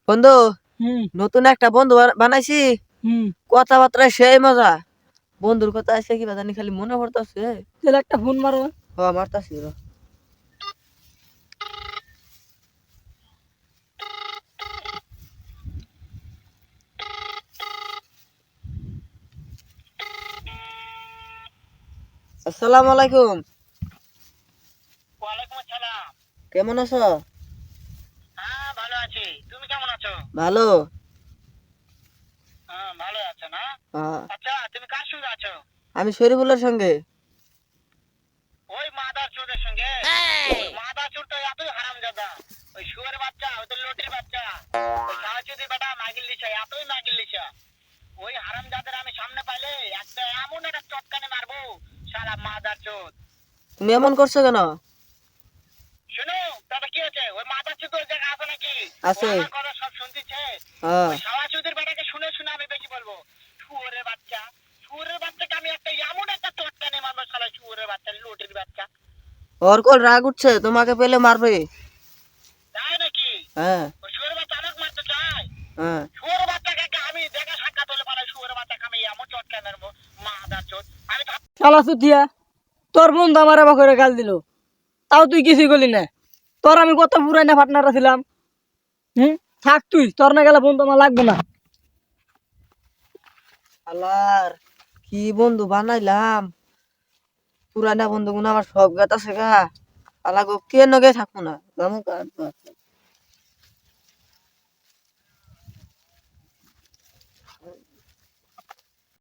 বন্ধু, হুম নতুন একটা বন্ধু বানাইছি। হুম কথাবার্তা সেই মজা। বন্ধুর কথা আছে কি জানি খালি মনে পড়তাছে। তাহলে একটা ফোন মারো। মারতাছি র। আসসালামু আলাইকুম। ওয়ালাইকুম আসসালাম। কেমন আছো? হ্যাঁ, ভালো আছি। তুমি কেমন আছো? ভালো। হ্যাঁ, ভালো আছো না? হ্যাঁ, আচ্ছা, তুমি কার সঙ্গে আছো? আমি শরীফুলের সঙ্গে। ওই মাদার চোদের সঙ্গে? ওই মাদার চোর তো এতই হারামজাদা। ওই শুয়োরের বাচ্চা, ওই তো লটির বাচ্চা। ওই সাহায্যদি বেটা মাগিল লিসা, এতই মাগিল লিসা। ওই হারামজাদার আমি সামনে পাইলে একটা এমন একটা চটকানে মারবো, শালা মাদার চোদ। তুমি এমন করছো কেন? শোনো, তবে কি হয়েছে? ওই মাদার চোদ ওই জায়গায় আছে নাকি? ও আছে। আমার কথা সব শুনতেছে। হ্যাঁ, ওই শালা চোদের বেটাকে শুনে শুনে আমি বেশি বলবো। শুয়োরের বাচ্চা, শুয়োরের বাচ্চাকে আমি একটা এমন একটা চটকানে মারবো, শালা শুয়োরের বাচ্চা, লটির বাচ্চা। ওর কোল রাগ উঠছে, তোমাকে পেলে মারবে। তাই নাকি? হ্যাঁ, ওই শুয়োরের বাচ্চা আমাকে মারতে চায়? হ্যাঁ। শুয়োরের বাচ্চাকে আমি দেখা সাক্ষাৎ হলে পারে শুয়োরের বাচ্চাকে আমি এমন চটকায় মারবো, মাদার চোদ। আমি শালা সুতিয়া, তোর বন্ধু আমার আবার করে গাল দিল, তাও তুই কিছুই করলি না। তোর আমি কত পুরাই না পার্টনার ছিলাম। থাক তুই, তোর না গেলে বন্ধু আমার লাগবে না। আলার কি বন্ধু বানাইলাম। পুরানা বন্ধু গুলো আমার সব গাতা শেখা। আলাগো কে নগে থাকবো না।